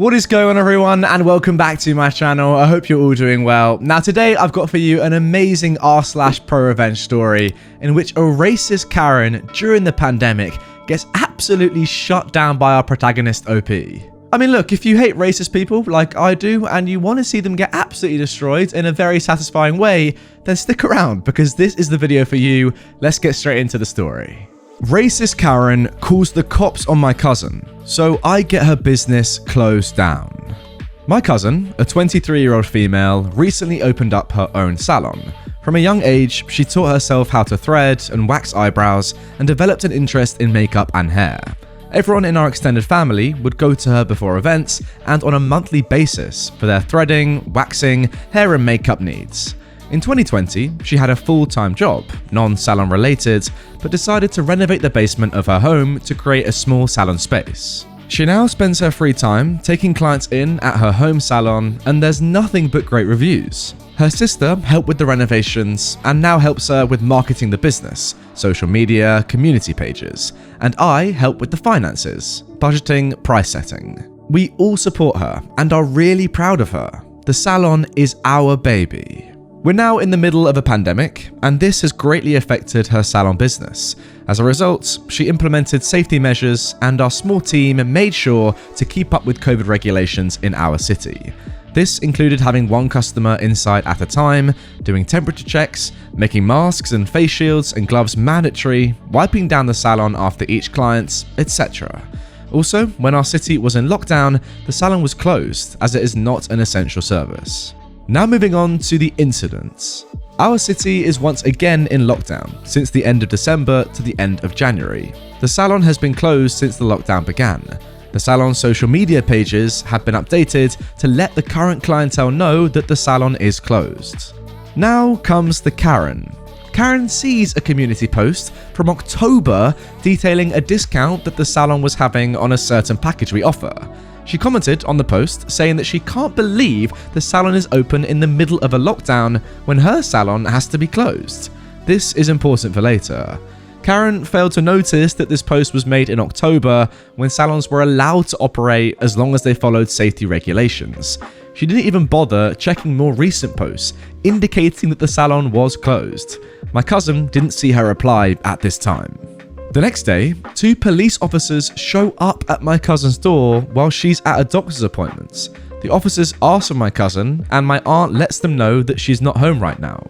What is going on, everyone, and welcome back to my channel. I hope you're all doing well. Now today I've got for you an amazing r/ProRevenge story in which a racist Karen during the pandemic gets absolutely shut down by our protagonist OP. I mean, look, if you hate racist people like I do and you want to see them get absolutely destroyed in a very satisfying way, then stick around because this is the video for you. Let's get straight into the story. Racist Karen calls the cops on my cousin, so I get her business closed down. My cousin, a 23-year-old female, recently opened up her own salon. From a young age, she taught herself how to thread and wax eyebrows and developed an interest in makeup and hair. Everyone in our extended family would go to her before events and on a monthly basis for their threading, waxing, hair and makeup needs. In 2020, she had a full-time job, non-salon related, but decided to renovate the basement of her home to create a small salon space. She now spends her free time taking clients in at her home salon, and there's nothing but great reviews. Her sister helped with the renovations and now helps her with marketing the business, social media, community pages, and I help with the finances, budgeting, price setting. We all support her and are really proud of her. The salon is our baby. We're now in the middle of a pandemic, and this has greatly affected her salon business. As a result, she implemented safety measures, and our small team made sure to keep up with COVID regulations in our city. This included having one customer inside at a time, doing temperature checks, making masks and face shields and gloves mandatory, wiping down the salon after each client, etc. Also, when our city was in lockdown, the salon was closed as it is not an essential service. Now moving on to the incidents. Our city is once again in lockdown since the end of December to the end of January. The salon has been closed since the lockdown began. The salon's social media pages have been updated to let the current clientele know that the salon is closed. Now comes the Karen. Karen sees a community post from October detailing a discount that the salon was having on a certain package we offer. She commented on the post saying that she can't believe the salon is open in the middle of a lockdown when her salon has to be closed. This is important for later. Karen failed to notice that this post was made in October when salons were allowed to operate as long as they followed safety regulations. She didn't even bother checking more recent posts indicating that the salon was closed. My cousin didn't see her reply at this time. The next day, 2 police officers show up at my cousin's door while she's at a doctor's appointment. The officers ask for my cousin, and my aunt lets them know that she's not home right now.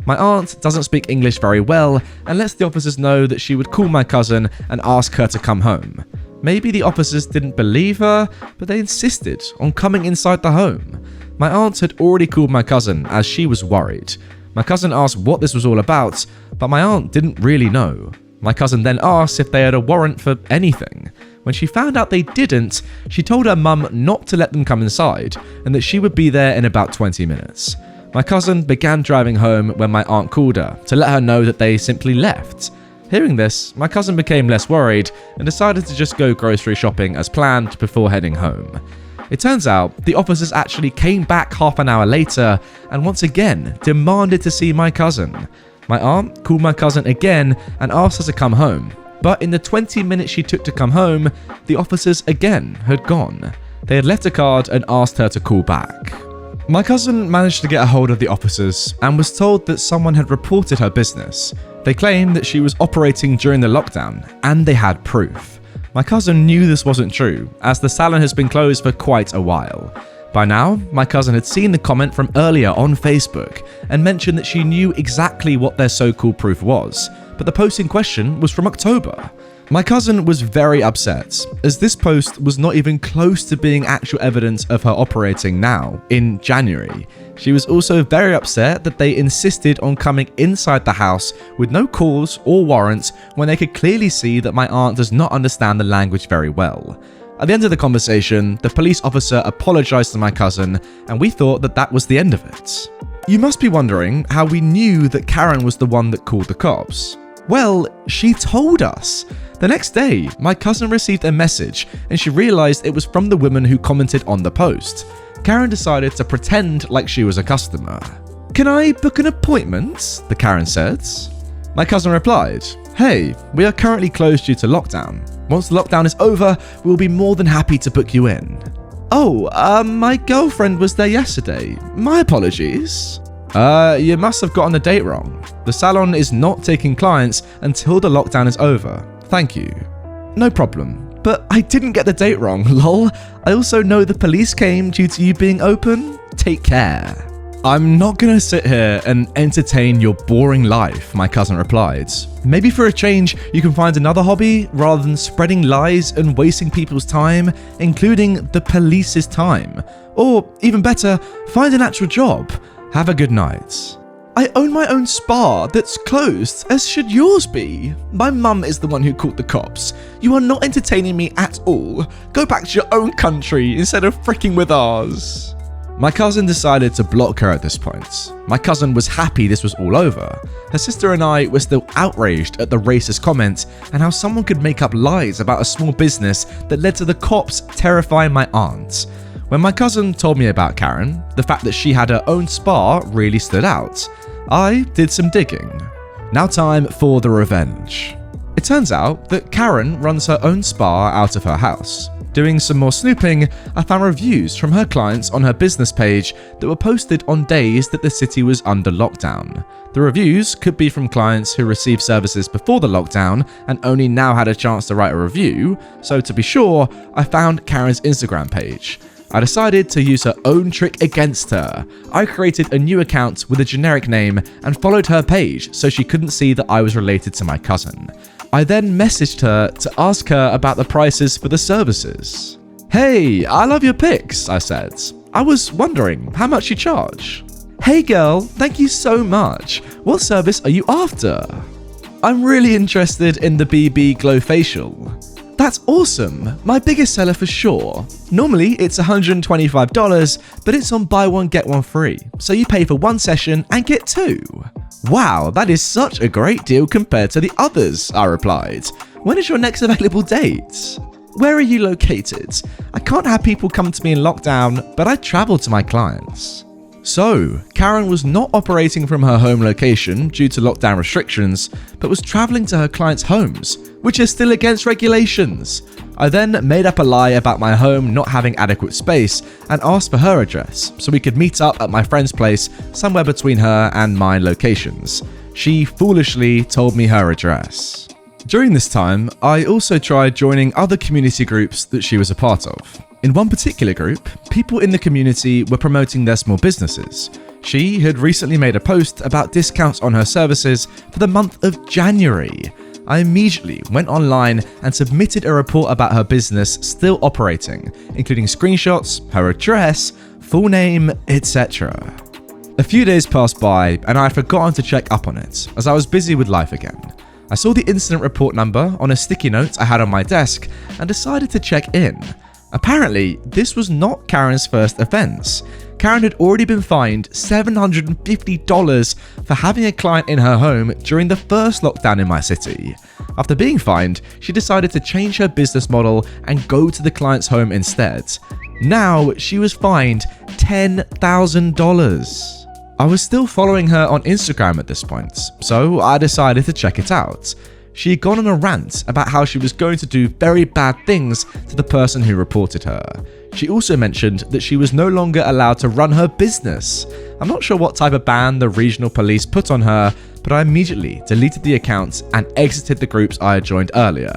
My aunt doesn't speak English very well and lets the officers know that she would call my cousin and ask her to come home. Maybe the officers didn't believe her, but they insisted on coming inside the home. My aunt had already called my cousin as she was worried. My cousin asked what this was all about, but my aunt didn't really know. My cousin then asked if they had a warrant for anything. When she found out they didn't, she told her mum not to let them come inside and that she would be there in about 20 minutes. My cousin began driving home when my aunt called her to let her know that they simply left. Hearing this, my cousin became less worried and decided to just go grocery shopping as planned before heading home. It turns out the officers actually came back half an hour later and once again demanded to see my cousin. My aunt called my cousin again and asked her to come home, but in the 20 minutes she took to come home, the officers again had gone. They had left a card and asked her to call back. My cousin managed to get a hold of the officers and was told that someone had reported her business. They claimed that she was operating during the lockdown, and they had proof. My cousin knew this wasn't true, as the salon has been closed for quite a while. By now, my cousin had seen the comment from earlier on Facebook and mentioned that she knew exactly what their so-called proof was, but the post in question was from October. My cousin was very upset, as this post was not even close to being actual evidence of her operating now, in January. She was also very upset that they insisted on coming inside the house with no cause or warrant when they could clearly see that my aunt does not understand the language very well. At the end of the conversation, the police officer apologized to my cousin, and we thought that that was the end of it. You must be wondering how we knew that Karen was the one that called the cops. Well, she told us. The next day, my cousin received a message and she realized it was from the woman who commented on the post. Karen decided to pretend like she was a customer. "Can I book an appointment?" the Karen said. My cousin replied, "Hey, we are currently closed due to lockdown. Once the lockdown is over, we will be more than happy to book you in." Oh, my girlfriend was there yesterday. My apologies. You must have gotten the date wrong. The salon is not taking clients until the lockdown is over. Thank you. No problem. But I didn't get the date wrong, lol. I also know the police came due to you being open. Take care. I'm not gonna sit here and entertain your boring life, my cousin replied. Maybe for a change, you can find another hobby rather than spreading lies and wasting people's time, including the police's time. Or, even better, find an actual job. Have a good night. I own my own spa that's closed, as should yours be. My mum is the one who called the cops. You are not entertaining me at all. Go back to your own country instead of fricking with ours. My cousin decided to block her at this point. My cousin was happy this was all over. Her sister and I were still outraged at the racist comments and how someone could make up lies about a small business that led to the cops terrifying my aunt. When my cousin told me about Karen, the fact that she had her own spa really stood out. I did some digging. Now time for the revenge. It turns out that Karen runs her own spa out of her house. Doing some more snooping, I found reviews from her clients on her business page that were posted on days that the city was under lockdown. The reviews could be from clients who received services before the lockdown and only now had a chance to write a review, so to be sure, I found Karen's Instagram page. I decided to use her own trick against her. I created a new account with a generic name and followed her page so she couldn't see that I was related to my cousin. I then messaged her to ask her about the prices for the services. Hey, I love your pics, I said. I was wondering how much you charge. Hey girl, thank you so much. What service are you after? I'm really interested in the BB Glow Facial. That's awesome, my biggest seller for sure. Normally it's $125, but it's on buy one get one free, so you pay for one session and get two. Wow, that is such a great deal compared to the others, I replied. When is your next available date? Where are you located? I can't have people come to me in lockdown, but I travel to my clients. So, Karen was not operating from her home location due to lockdown restrictions, but was traveling to her clients' homes, which is still against regulations. I then made up a lie about my home not having adequate space and asked for her address so we could meet up at my friend's place somewhere between her and my locations. She foolishly told me her address. During this time, I also tried joining other community groups that she was a part of. In one particular group, people in the community were promoting their small businesses. She had recently made a post about discounts on her services for the month of January. I immediately went online and submitted a report about her business still operating, including screenshots, her address, full name, etc. A few days passed by and I had forgotten to check up on it, as I was busy with life again. I saw the incident report number on a sticky note I had on my desk and decided to check in. Apparently, this was not Karen's first offense. Karen had already been fined $750 for having a client in her home during the first lockdown in my city. After being fined, she decided to change her business model and go to the client's home instead. Now, she was fined $10,000. I was still following her on Instagram at this point, so I decided to check it out. She had gone on a rant about how she was going to do very bad things to the person who reported her. She also mentioned that she was no longer allowed to run her business. I'm not sure what type of ban the regional police put on her, but I immediately deleted the account and exited the groups I had joined earlier.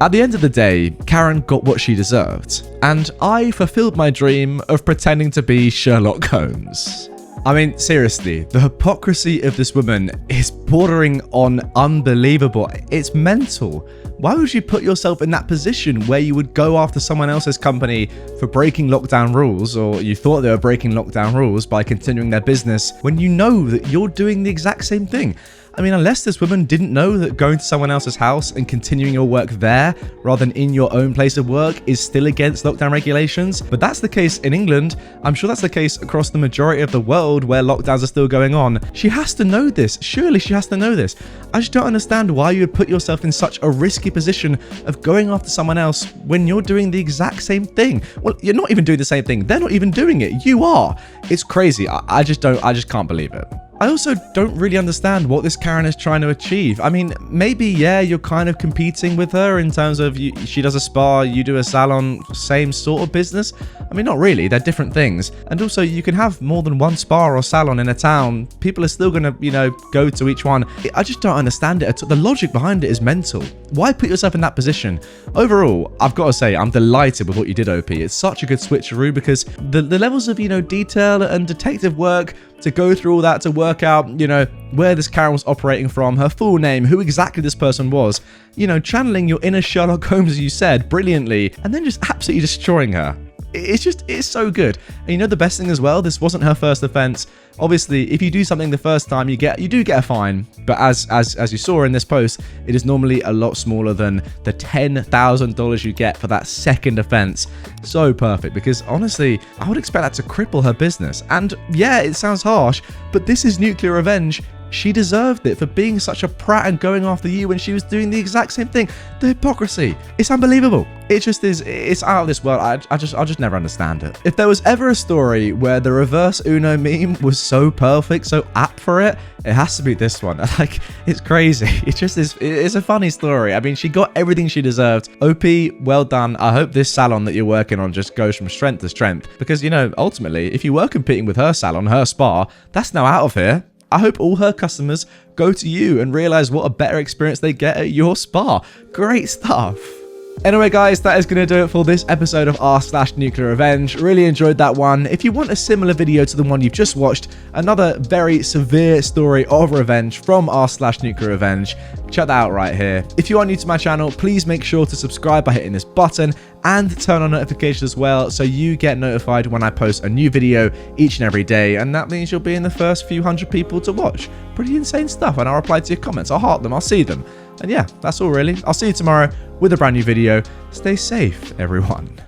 At the end of the day, Karen got what she deserved, and I fulfilled my dream of pretending to be Sherlock Holmes. I mean, seriously, the hypocrisy of this woman is bordering on unbelievable. It's mental. Why would you put yourself in that position where you would go after someone else's company for breaking lockdown rules, or you thought they were breaking lockdown rules by continuing their business when you know that you're doing the exact same thing? I mean, unless this woman didn't know that going to someone else's house and continuing your work there rather than in your own place of work is still against lockdown regulations. But that's the case in England. I'm sure that's the case across the majority of the world where lockdowns are still going on. She has to know this. Surely she has to know this. I just don't understand why you would put yourself in such a risky position of going after someone else when you're doing the exact same thing. Well, you're not even doing the same thing. They're not even doing it. You are. It's crazy. I just can't believe it. I also don't really understand what this Karen is trying to achieve. I mean, maybe, yeah, you're kind of competing with her in terms of she does a spa, you do a salon, same sort of business. I mean, not really, they're different things. And also, you can have more than one spa or salon in a town. People are still gonna, go to each one. I just don't understand it at all. The logic behind it is mental. Why put yourself in that position? Overall, I've got to say, I'm delighted with what you did, OP. It's such a good switcheroo because the levels of, detail and detective work to go through all that to work out, where this Karen was operating from, her full name, who exactly this person was, channeling your inner Sherlock Holmes, as you said, brilliantly, and then just absolutely destroying her. It's so good. And the best thing as well, this wasn't her first offense. Obviously, if you do something the first time, you do get a fine. But as you saw in this post, it is normally a lot smaller than the $10,000 you get for that second offense. So perfect, because honestly, I would expect that to cripple her business. And yeah, it sounds harsh, but this is nuclear revenge. She deserved it for being such a prat and going after you when she was doing the exact same thing. The hypocrisy. It's unbelievable. It just is. It's out of this world. I'll just never understand it. If there was ever a story where the reverse Uno meme was so perfect, so apt for it, it has to be this one. Like, it's crazy. It just is. It's a funny story. I mean, she got everything she deserved. OP, well done. I hope this salon that you're working on just goes from strength to strength. Because, ultimately, if you were competing with her salon, her spa, that's now out of here. I hope all her customers go to you and realize what a better experience they get at your spa. Great stuff. Anyway, guys, that is going to do it for this episode of r/Nuclear Revenge. Really enjoyed that one. If you want a similar video to the one you've just watched, another very severe story of revenge from r/Nuclear Revenge, check that out right here. If you are new to my channel, please make sure to subscribe by hitting this button and turn on notifications as well so you get notified when I post a new video each and every day, and that means you'll be in the first few hundred people to watch. Pretty insane stuff, and I'll reply to your comments, I'll heart them, I'll see them. And yeah, that's all really. I'll see you tomorrow with a brand new video. Stay safe, everyone.